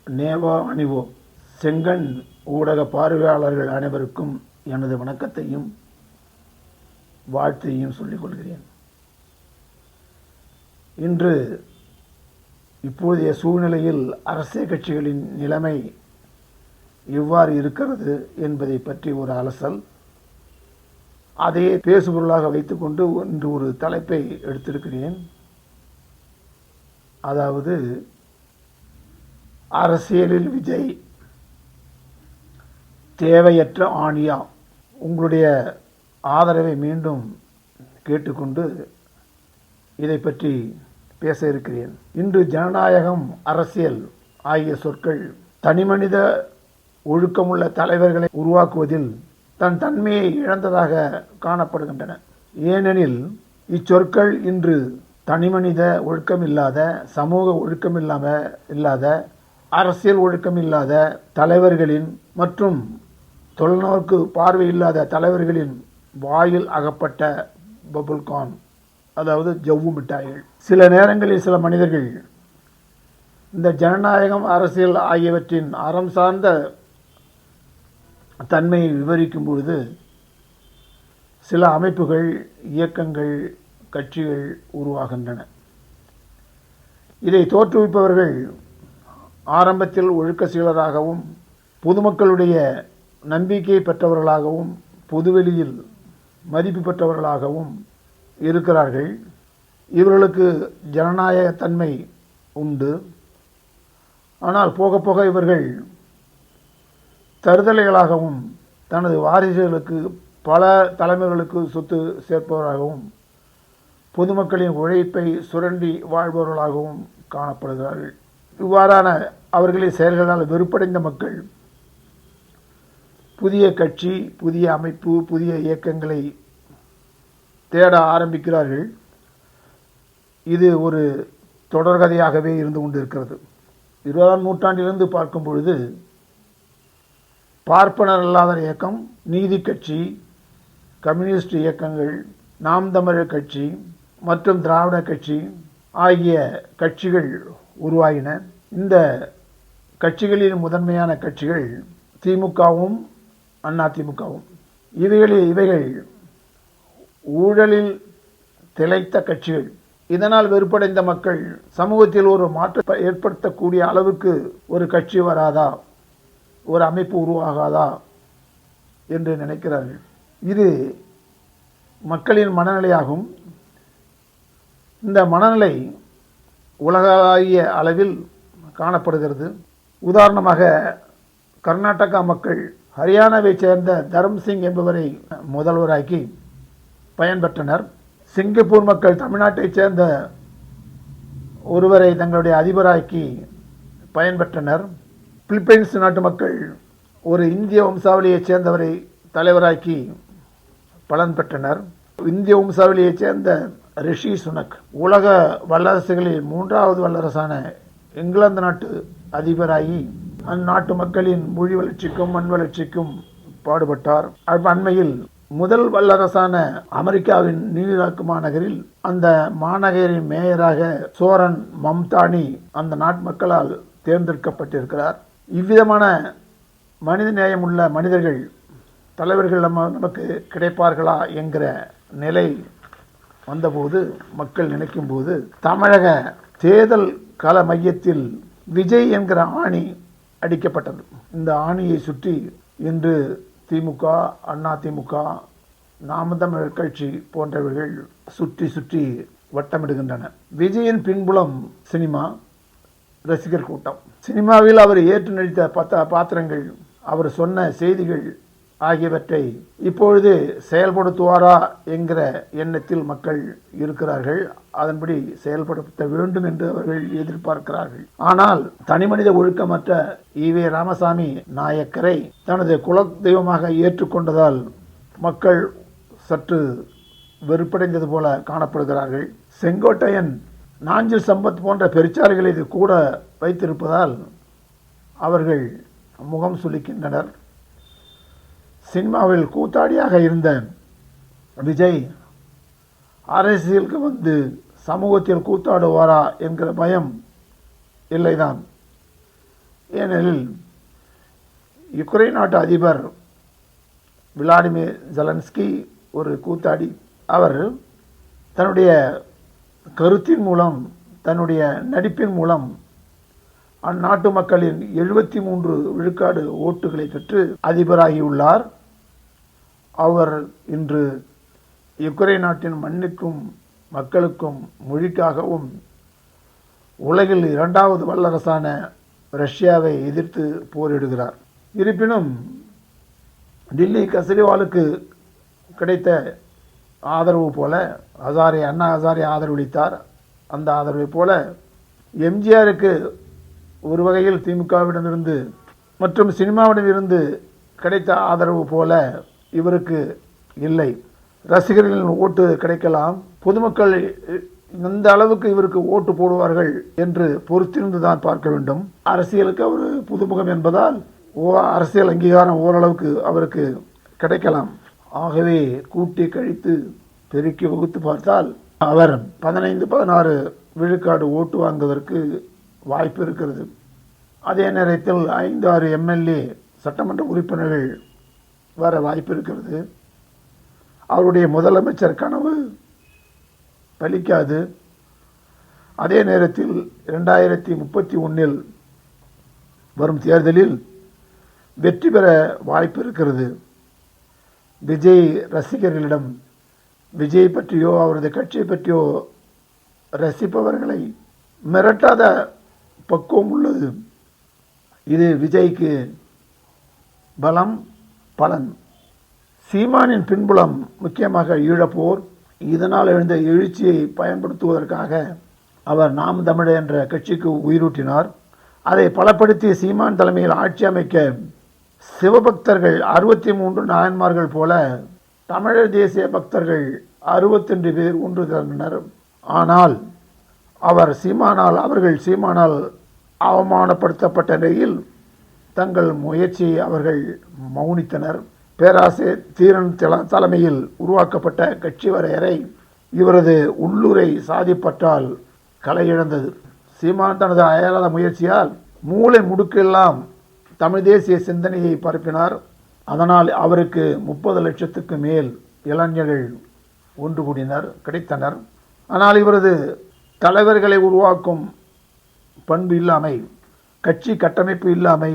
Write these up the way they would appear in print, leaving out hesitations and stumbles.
NeVA அணிவோம். செங்கண் ஊடக பார்வையாளர்கள் அனைவருக்கும் எனது வணக்கத்தையும் வாழ்த்தையும் சொல்லிக் கொள்கிறேன். இன்று இப்போதைய சூழ்நிலையில் அரசியல் கட்சிகளின் நிலைமை எவ்வாறு இருக்கிறது என்பதை பற்றி ஒரு அலசல், அதையே பேசுபொருளாக வைத்துக்கொண்டு இன்று ஒரு தலைப்பை எடுத்திருக்கிறேன். அதாவது அரசியலில் விஜய் தேவையற்ற ஆணியா. உங்களுடைய ஆதரவை மீண்டும் கேட்டுக்கொண்டு இதை பற்றி பேச இருக்கிறேன். இன்று ஜனநாயகம், அரசியல் ஆகிய சொற்கள் தனிமனித ஒழுக்கமுள்ள தலைவர்களை உருவாக்குவதில் தன் தன்மையை இழந்ததாக காணப்படுகின்றன. ஏனெனில் இச்சொற்கள் இன்று தனிமனித ஒழுக்கமில்லாத, சமூக ஒழுக்கமில்லாத, அரசியல் ஒழுக்கமில்லாத தலைவர்களின் மற்றும் தொலைநோக்கு பார்வையில்லாத தலைவர்களின் வாயில் அகப்பட்ட பபுல்கான், அதாவது ஜவ்வு மிட்டாய்கள். சில நேரங்களில் சில மனிதர்கள் இந்த ஜனநாயகம், அரசியல் ஆகியவற்றின் அறம் சார்ந்த தன்மையை விவரிக்கும் பொழுது சில அமைப்புகள், இயக்கங்கள், கட்சிகள் உருவாகின்றன. இதை தோற்றுவிப்பவர்கள் ஆரம்பத்தில் ஒழுக்க சீலராகவும் பொதுமக்களுடைய நம்பிக்கை பெற்றவர்களாகவும் பொதுவெளியில் மதிப்பு பெற்றவர்களாகவும் இருக்கிறார்கள். இவர்களுக்கு ஜனநாயக தன்மை உண்டு. ஆனால் போக போக இவர்கள் தருதலைகளாகவும் தனது வாரிசுகளுக்கு, பல தலைமைகளுக்கு சொத்து சேர்ப்பவராகவும் பொதுமக்களின் உழைப்பை சுரண்டி வாழ்பவர்களாகவும் காணப்படுகிறார்கள். இவ்வாறான அவர்களின் செயல்களால் வெறுப்படைந்த மக்கள் புதிய கட்சி, புதிய அமைப்பு, புதிய இயக்கங்களை தேட ஆரம்பிக்கிறார்கள். இது ஒரு தொடர்கதையாகவே இருந்து கொண்டிருக்கிறது. 20ஆம் நூற்றாண்டிலிருந்து பார்க்கும் பொழுது பார்ப்பனர் அல்லாத இயக்கம், நீதி கட்சி, கம்யூனிஸ்ட் இயக்கங்கள், நாம் தமிழர் கட்சி மற்றும் திராவிட கட்சி ஆகிய கட்சிகள் உருவாகின. இந்த கட்சிகளின் முதன்மையான கட்சிகள் திமுகவும் அதிமுகவும். இவைகள் ஊழலில் திளைத்த கட்சிகள். இதனால் வெறுப்படைந்த மக்கள் சமூகத்தில் ஒரு மாற்றத்தை ஏற்படுத்தக்கூடிய அளவுக்கு ஒரு கட்சி வராதா, ஒரு அமைப்பு உருவாகாதா என்று நினைக்கிறார்கள். இது மக்களின் மனநிலையாகும். இந்த மனநிலை உலகாகிய அளவில் காணப்படுகிறது. உதாரணமாக கர்நாடகா மக்கள் ஹரியானாவைச் சேர்ந்த தர்ம்சிங் என்பவரை முதல்வராக்கி பயன்பெற்றனர். சிங்கப்பூர் மக்கள் தமிழ்நாட்டைச் சேர்ந்த ஒருவரை தங்களுடைய அதிபராக்கி பயன்பெற்றனர். பிலிப்பைன்ஸ் நாட்டு மக்கள் ஒரு இந்திய வம்சாவளியைச் சேர்ந்தவரை தலைவராக்கி பலன் பெற்றனர். இந்திய வம்சாவளியைச் சேர்ந்த ரிஷி சுனக் உலக வல்லரசுகளில் 3வது வல்லரசான இங்கிலாந்து நாட்டு அதிபராகி அந்நாட்டு மக்களின் மொழி வளர்ச்சிக்கும் மண் வளர்ச்சிக்கும் பாடுபட்டார். அண்மையில் முதல் வல்லரசான அமெரிக்காவின் நியூயார்க் மாநகரில் அந்த மாநகரின் மேயராக சோரன் மம்தானி அந்த நாட்டு மக்களால் தேர்ந்தெடுக்கப்பட்டிருக்கிறார். இவ்விதமான மனித நேயமுள்ள மனிதர்கள், தலைவர்கள் நமக்கு கிடைப்பார்களா என்கிற நிலை வந்தபோது, மக்கள் நினைக்கும் போது, தமிழக தேர்தல் கள மையத்தில் விஜய் என்கிற ஆணி அடிக்கப்பட்டது. இந்த ஆணியை சுற்றி இன்று திமுக, அதிமுக, நாம் தமிழர் கட்சி போன்றவர்கள் சுற்றி சுற்றி வட்டமிடுகின்றன. விஜயின் பின்புலம் சினிமா, ரசிகர் கூட்டம். சினிமாவில் அவர் ஏற்று நடித்த பாத்திரங்கள், அவர் சொன்ன செய்திகள் ஆகியவற்றை இப்பொழுது செயல்படுத்துவாரா என்கிற எண்ணத்தில் மக்கள் இருக்கிறார்கள். அதன்படி செயல்படுத்த வேண்டும் என்று அவர்கள் எதிர்பார்க்கிறார்கள். ஆனால் தனிமனித ஒழுக்கமற்ற ஈவே ராமசாமி நாயக்கரை தனது குல தெய்வமாக ஏற்றுக்கொண்டதால் மக்கள் சற்று வெறுப்படைந்தது போல காணப்படுகிறார்கள். செங்கோட்டையன், நாஞ்சில் சம்பத் போன்ற பெருச்சாளிகளை இது கூட வைத்திருப்பதால் அவர்கள் முகம் சுளிக்கின்றனர். சினிமாவில் கூத்தாடியாக இருந்த விஜய் அரசியலுக்கு வந்து சமூகத்தில் கூத்தாடுவாரா என்கிற பயம் இல்லைதான். ஏனெனில் யுக்ரைன் நாட்டு அதிபர் விளாடிமிர் ஜெலன்ஸ்கி ஒரு கூத்தாடி. அவர் தன்னுடைய கருத்தின் மூலம், தன்னுடைய நடிப்பின் மூலம் அந்நாட்டு மக்களின் 73 விழுக்காடு ஓட்டுகளை பெற்று அதிபராகியுள்ளார். அவர் இன்று யுக்ரைன் நாட்டின் மண்ணுக்கும் மக்களுக்கும் மொழிக்காகவும் உலகில் 2வது வல்லரசான ரஷ்யாவை எதிர்த்து போரிடுகிறார். இருப்பினும் டில்லி கெஜ்ரிவாலுக்கு கிடைத்த ஆதரவு போல அண்ணா ஹசாரே ஆதரவளித்தார். அந்த ஆதரவை போல எம்ஜிஆருக்கு ஒரு வகையில் திமுகவிடமிருந்து மற்றும் சினிமாவிடமிருந்து கிடைத்த ஆதரவு போல இவருக்கு இல்லை. ரசிகர்களின் ஓட்டு கிடைக்கலாம், பொதுமக்கள் இந்த அளவுக்கு இவருக்கு ஓட்டு போடுவார்கள் என்று பொறுத்திருந்து தான் பார்க்க வேண்டும். அரசியலுக்கு அவர் புதுமுகம் என்பதால் அரசியல் அங்கீகாரம் ஓரளவுக்கு அவருக்கு கிடைக்கலாம். ஆகவே கூட்டி கழித்து பெருக்கி வகுத்து பார்த்தால் அவர் 15-16 விழுக்காடு ஓட்டு வாங்குவதற்கு வாய்ப்பு இருக்கிறது. அதே நேரத்தில் 5-6 எம்எல்ஏ சட்டமன்ற உறுப்பினர்கள் வர வாய்ப்பு இருக்கிறது. அவருடைய முதலமைச்சர் கனவு பலிக்காது. அதே நேரத்தில் 2031 வரும் தேர்தலில் வெற்றி பெற வாய்ப்பு இருக்கிறது. விஜய் ரசிகர்களிடம் விஜய் பற்றியோ அவரது கட்சியை பற்றியோ ரசிப்பவர்களை மிரட்டாத பக்குவம் உள்ளது. இது விஜய்க்கு பலம், பலன். சீமானின் பின்புலம் முக்கியமாக ஈழப்போர். இதனால் எழுந்த எழுச்சியை பயன்படுத்துவதற்காக அவர் நாம் தமிழர் என்ற கட்சிக்கு உயிரூட்டினார். அதை பலப்படுத்தி சீமான் தலைமையில் ஆட்சி அமைக்க சிவபக்தர்கள் 63 நாயன்மார்கள் போல தமிழர் தேசிய பக்தர்கள் 62 பேர் ஒன்று திரண்டனர். ஆனால் அவர்கள் சீமானால் அவமானப்படுத்தப்பட்ட நிலையில் தங்கள் முயற்சியை அவர்கள் மௌனித்தனர். பேராசிரியர் தீரன் தலைமையில் உருவாக்கப்பட்ட கட்சி வரையறை இவரது உள்ளுரை சாதிப்பட்டால் கலையிழந்தது. சீமான் தனது அயராத முயற்சியால் மூளை முடுக்கெல்லாம் தமிழ் தேசிய சிந்தனையை பரப்பினார். அதனால் அவருக்கு 30 லட்சத்துக்கு மேல் இளைஞர்கள் ஒன்று கூடினர், கிடைத்தனர். ஆனால் இவரது தலைவர்களை உருவாக்கும் பண்பு இல்லாமை, கட்சி கட்டமைப்பு இல்லாமை,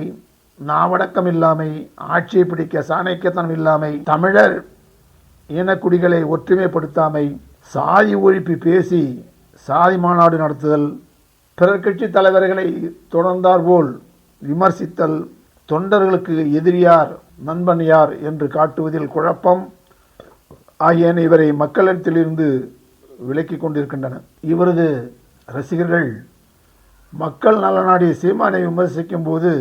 நாவடக்கம் இல்லாமை, ஆட்சியை பிடிக்க சாணக்கியத்தனம் இல்லாமை, தமிழர் இனக்குடிகளை ஒற்றுமைப்படுத்தாமை, சாதி ஒழிப்பு பேசி சாதி மாநாடு நடத்துதல், பிறர் கட்சி தலைவர்களை தொடர்ந்தாற்போல் விமர்சித்தல், தொண்டர்களுக்கு எதிரியார் நண்பன் யார் என்று காட்டுவதில் குழப்பம் ஆகியன இவரை மக்களிடத்திலிருந்து விலக்கிக் கொண்டிருக்கின்றன. இவரது ரசிகர்கள் மக்கள் நலநாடி சீமானை விமர்சிக்கும் போது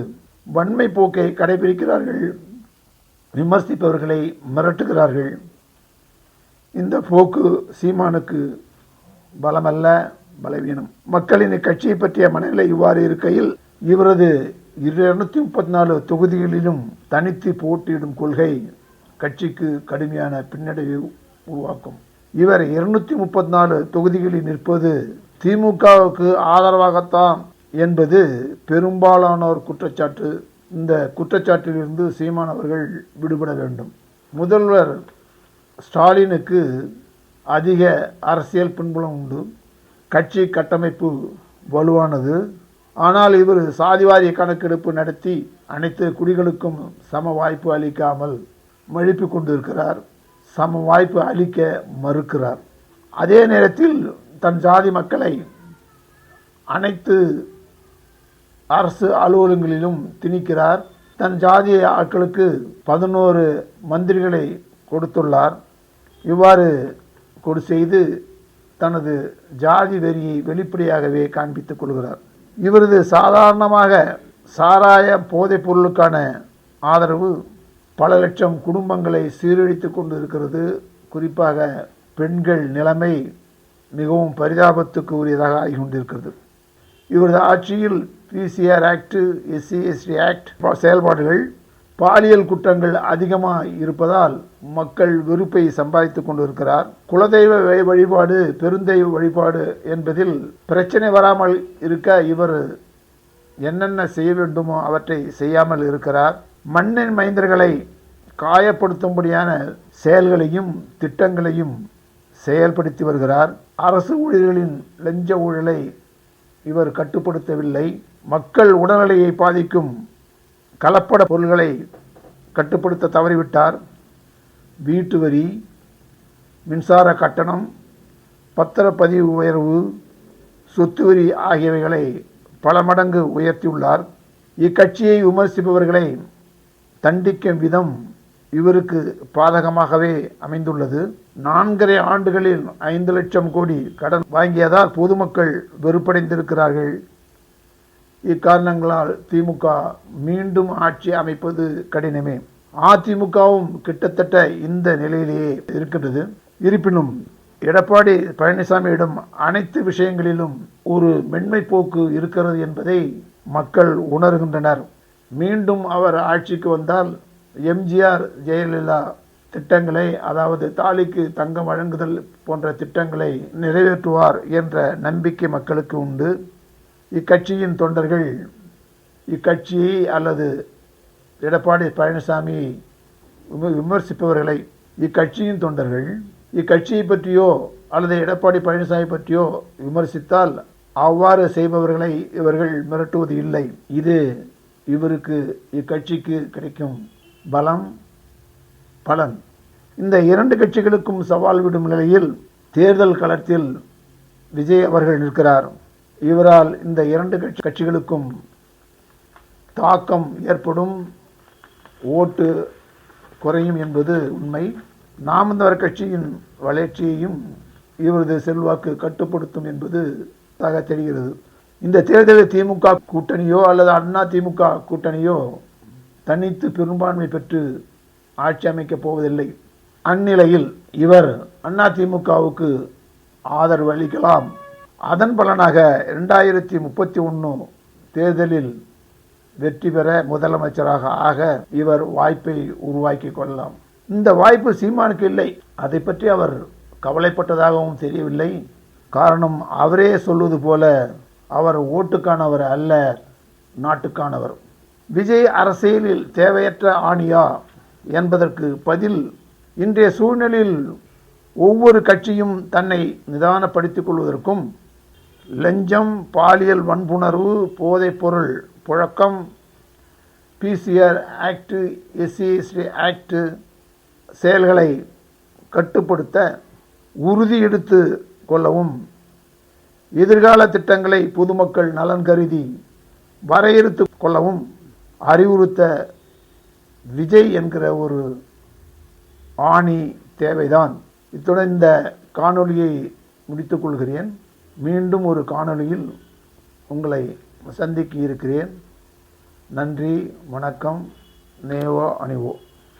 வன்மை போக்கை கடைபிடிக்கிறார்கள், விமர்சிப்பவர்களை மிரட்டுகிறார்கள். இந்த போக்கு சீமானுக்கு பலமல்ல, பலவீனம். மக்களின் கட்சியை பற்றிய மனநிலை இவ்வாறு இருக்கையில் இவரது 234 தொகுதிகளிலும் தனித்து போட்டியிடும் கொள்கை கட்சிக்கு கடுமையான பின்னடைவை உருவாக்கும். இவர் 234 தொகுதிகளில் நிற்பது திமுகவுக்கு ஆதரவாகத்தான் என்பது பெரும்பாலானோர் குற்றச்சாட்டு. இந்த குற்றச்சாட்டிலிருந்து சீமான் அவர்கள் விடுபட வேண்டும். முதல்வர் ஸ்டாலினுக்கு அதிக அரசியல் பின்புலம் உண்டு, கட்சி கட்டமைப்பு வலுவானது. ஆனால் இவர் சாதிவாரிய கணக்கெடுப்பு நடத்தி அனைத்து குடிகளுக்கும் சம வாய்ப்பு அளிக்காமல் மழுப்பிக் கொண்டிருக்கிறார், சம வாய்ப்பு அளிக்க மறுக்கிறார். அதே நேரத்தில் தன் ஜாதி மக்களை அனைத்து அரசு அலுவலகங்களிலும் திணிக்கிறார். தன் ஜாதிய ஆட்களுக்கு 11 மந்திரிகளை கொடுத்துள்ளார். இவ்வாறு செய்து தனது ஜாதி வெறியை வெளிப்படையாகவே காண்பித்துக் கொள்கிறார். இவரது சாதாரணமாக சாராய போதைப் பொருளுக்கான ஆதரவு பல லட்சம் குடும்பங்களை சீரழித்து கொண்டு இருக்கிறது. குறிப்பாக பெண்கள் நிலைமை மிகவும் பரிதாபத்துக்கு உரியதாக ஆகி கொண்டிருக்கிறது. இவரது ஆட்சியில் பிசிஆர் ஆக்ட், SC/ST ஆக்ட் செயல்பாடுகள், பாலியல் குற்றங்கள் அதிகமாக இருப்பதால் மக்கள் வெறுப்பை சம்பாதித்துக் கொண்டிருக்கிறார். குலதெய்வ வழிபாடு, பெருந்தெய்வ வழிபாடு என்பதில் பிரச்சனை வராமல் இருக்க இவர் என்னென்ன செய்ய வேண்டுமோ அவற்றை செய்யாமல் இருக்கிறார். மண்ணின் மைந்தர்களை காயப்படுத்தும்படியான செயல்களையும் திட்டங்களையும் செயல்படுத்தி வருகிறார். அரசு ஊழியர்களின் லஞ்ச ஊழலை இவர் கட்டுப்படுத்தவில்லை. மக்கள் உடல்நிலையை பாதிக்கும் கலப்பட பொருள்களை கட்டுப்படுத்த தவறிவிட்டார். வீட்டு வரி, மின்சார கட்டணம், பத்திரப்பதிவு உயர்வு, சொத்து வரி ஆகியவைகளை பல மடங்கு உயர்த்தியுள்ளார். இக்கட்சியை விமர்சிப்பவர்களை தண்டிக்கும் விதம் இவருக்கு பாதகமாகவே அமைந்துள்ளது. 4.5 ஆண்டுகளில் 5 லட்சம் கோடி கடன் வாங்கியதால் பொதுமக்கள் வெறுப்படைந்திருக்கிறார்கள். இக்காரணங்களால் திமுக மீண்டும் ஆட்சி அமைப்பது கடினமே. அதிமுகவும் கிட்டத்தட்ட இந்த நிலையிலேயே இருக்கின்றது. இருப்பினும் எடப்பாடி பழனிசாமியிடம் அனைத்து விஷயங்களிலும் ஒரு மென்மை போக்கு இருக்கிறது என்பதை மக்கள் உணர்கின்றனர். மீண்டும் அவர் ஆட்சிக்கு வந்தால் எம்ஜிஆர் ஜெயலலிதா திட்டங்களை, அதாவது தாலிக்கு தங்கம் வழங்குதல் போன்ற திட்டங்களை நிறைவேற்றுவார் என்ற நம்பிக்கை மக்களுக்கு உண்டு. இக்கட்சியின் தொண்டர்கள் இக்கட்சியை அல்லது எடப்பாடி பழனிசாமி விமர்சிப்பவர்களை, இக்கட்சியின் தொண்டர்கள் இக்கட்சியை பற்றியோ அல்லது எடப்பாடி பழனிசாமி பற்றியோ விமர்சித்தால் அவ்வாறு செய்பவர்களை இவர்கள் மிரட்டுவது இல்லை. இது இவருக்கு, இக்கட்சிக்கு கிடைக்கும் பலம், பலன். இந்த 2 கட்சிகளுக்கும் சவால் விடும் நிலையில் தேர்தல் களத்தில் விஜய் அவர்கள் நிற்கிறார். இவரால் இந்த 2 கட்சிகளுக்கும் தாக்கம் ஏற்படும், ஓட்டு குறையும் என்பது உண்மை. நாம் தமிழர் கட்சியின் வளர்ச்சியையும் இவரது செல்வாக்கு கட்டுப்படுத்தும் என்பது தெரிகிறது. இந்த தேர்தலில் திமுக கூட்டணியோ அல்லது அண்ணா திமுக கூட்டணியோ தனித்து பெரும்பான்மை பெற்று ஆட்சி அமைக்கப் போவதில்லை. அந்நிலையில் இவர் அதிமுகவுக்கு ஆதரவு அளிக்கலாம். அதன் பலனாக 2031 தேர்தலில் வெற்றி பெற முதலமைச்சராக ஆக இவர் வாய்ப்பை உருவாக்கி கொள்ளலாம். இந்த வாய்ப்பு சீமானுக்கு இல்லை. அதை பற்றி அவர் கவலைப்பட்டதாகவும் தெரியவில்லை. காரணம், அவரே சொல்வது போல அவர் ஓட்டுக்கானவர் அல்ல, நாட்டுக்கானவர். விஜய் அரசியலில் தேவையற்ற ஆணியா என்பதற்கு பதில், இன்றைய சூழ்நிலையில் ஒவ்வொரு கட்சியும் தன்னை நிதானப்படுத்திக் கொள்வதற்கும் லஞ்சம், பாலியல் வன்புணர்வு, போதைப்பொருள் புழக்கம், பிசிஆர் ஆக்ட், SC/ST ஆக்ட் செயல்களை கட்டுப்படுத்த உறுதி எடுத்து கொள்ளவும், எதிர்கால திட்டங்களை பொதுமக்கள் நலன் கருதி வரையறுத்து கொள்ளவும் அறிவுறுத்த விஜய் என்கிற ஒரு ஆணி தேவைதான். இத்துடன் இந்த காணொளியை முடித்துக் கொள்கிறேன். மீண்டும் ஒரு காணொளியில் உங்களை சந்திக்க இருக்கிறேன். நன்றி, வணக்கம். நேவோ அணிவோ.